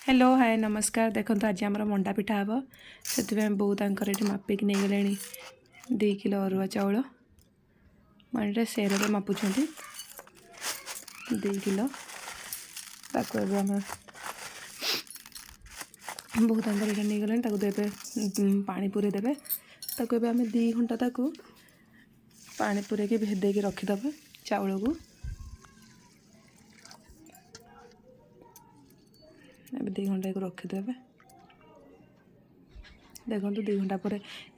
Hello hi नमस्कार। देखो आज आम मंडा पिठा हम से बो तर ये मापिक नहीं गले 2 किलो अरुआ चाउल माने सेर में मापुं 2 किलो ताको आम बहुत ये नहीं गले देवे पानी पूरे देवे ताको आम 2 घंटा ताको पानी पूरे भेदे रखीदे चाउल को अब 2 घंटा को रखीदे। देखो 2 घंटा पर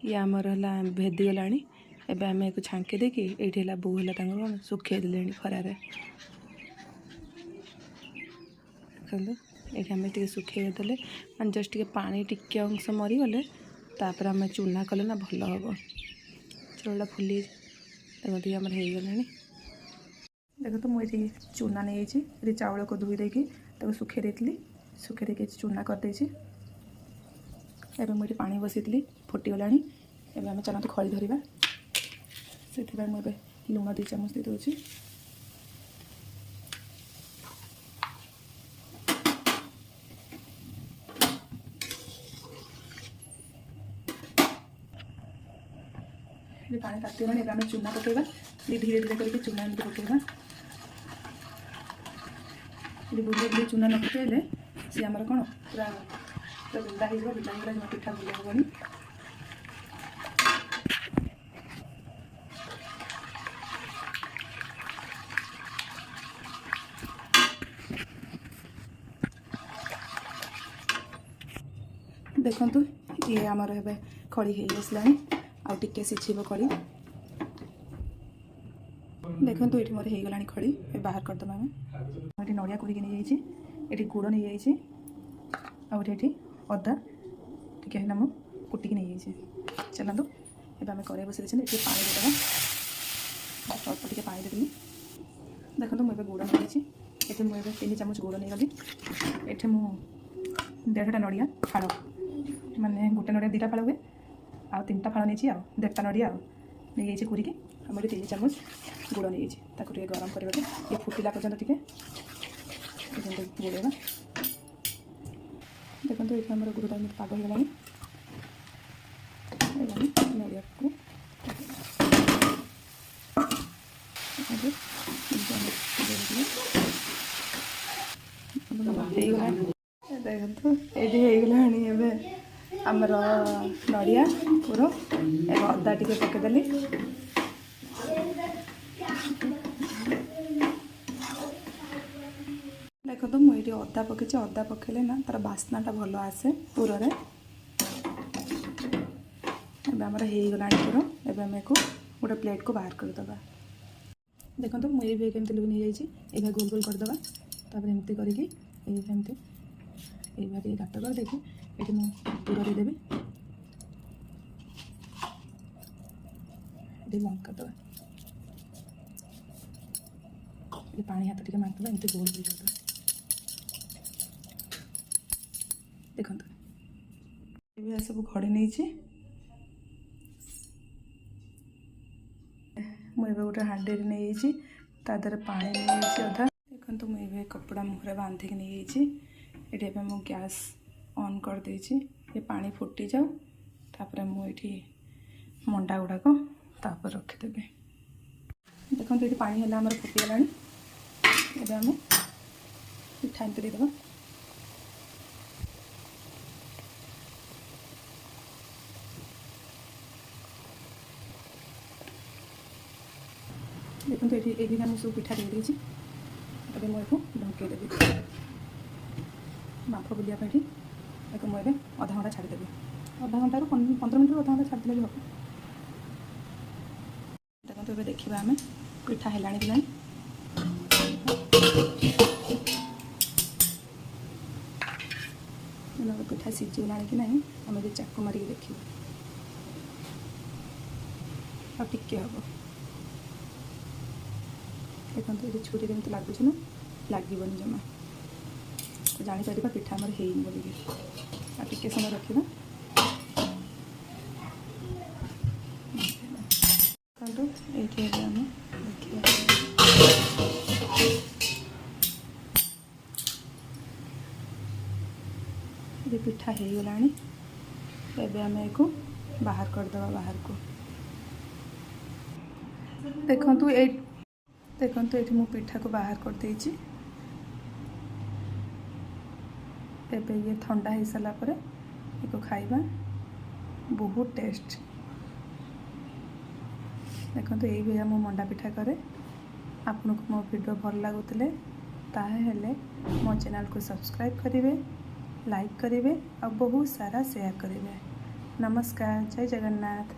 ये आमर है भेदी गला एवं आम एक छांकी देकी ये बो है कौन सुखे दे खरार देखो ये आम टे सुखे देले मैं जस्ट टे पानी टिके अंश मरीगले तापर आम चूना कले ना भल हम चाउला फुली देखो ये आम हो देखो तो मुझे चूना नहीं चाउल को धोई देकी सुखे देती सुखे देके चूना करदे एवं मुझे पानी बसई फुटीगला एवं आम चलते खड़ी धरवा से मुझे लुण 2 चामच दे दूँगी पानी तातीगला आम चूना पकेगा धीरे धीरे करके चूना एमती पकेगा बुले बुले चूना न पकेले सी आमर कौन पूरा पूरा बिंदा हो पिठा बुले हेबनी देखु ये आमर हे खड़ी हो आसला आ टिके सिझब खड़ी देखो ये मोर हो गला खड़ी बाहर करदे आम ये नड़िया कुरिक नहीं ये गुड़ नहीं जाइए आठ अदा टी है कुटिक नहीं जाइए चलतु ये आम कड़े बस ये पानी देदेगा अल्प टे पानी देदेली देखो मुझे गुड़ नहीं ये मुझे 3 चामच गुड़ नहीं गली ये 1.5टा नड़िया फाड़ माने गोटे नड़िया 2टा फाड़ हुए आ 3टा फाड़ नहीं 1.5टा नड़िया नहीं जाइए कुरिक आम 3 चामच गुड़ नहीं जाइए गरम करवा ये फुटिला पर्यटन टी गोड़ेगा देखो तो ये आम गुड़ा पाग हो गला नड़िया को देखो ये होगला आमर नड़िया पूरा एवं अदा टी पकईदेली देखो तो मुझे अदा पकई अदा पकईले ना तार बास्नाटा भल आसे पूरे आमर होगला पूरा एवं आम को गोटे प्लेट को बाहर करदे देखो तो मुझे भी केमती लुक नहीं जाइए गोल गोल करदे तापर एमती करके एमती ये गात कर देखिए ये मुझे पूरा देवी ये बंद करदे ये पानी हाथ टे मारदे एमती गोल गोल करदे देखो ये सब खड़ी नहीं मुझे गोटे हांडी नहीं तादर पानी नहीं अधा देखो मुझे कपड़ा मुहरे बांधिक नहीं ये मुझे गैस ऑन कर देछि ये पानी फुटी जाओ तापर मुझे मंडा गुड़ाक तापर रखीदेवी देखो ये पानी है आमर फुटीगला ये आम पिठा एमती देदेबा देखो तो ये आम सब पिठा दे देछि अब मुझे ढंकईदेवी बाफ बुलाप एक मुझे अधा घंटा छाड़देवी अधा घंटा 15 मिनट अधा घंटा छाड़दे भी हम देखो ये देखा आम पिठा है कि पिठा सीझीगला कि ना आम ये चाकू मारिक देखिए आ टिके हम देखो ये छुरी केमती लगुच ना लगे जमा तो जापर पिठा आमर है बोलिए आ टिके समय रखा ये आम देखिए। ये पिठा हो गला। एबे आम एक बाहर करदे बाहर को। देखु ये मु पिठा को बाहर कर देछि। एबे ये ठंडा हो सारा पर एको खाइबा बहुत टेस्ट। देखो यही भाई मु मंडा पिठा करे। आपन को मो वीडियो भल लगुले ताहेले मो चैनल को सब्सक्राइब करेंगे, लाइक करेंगे और बहुत सारा शेयर करेंगे। नमस्कार, जय जगन्नाथ।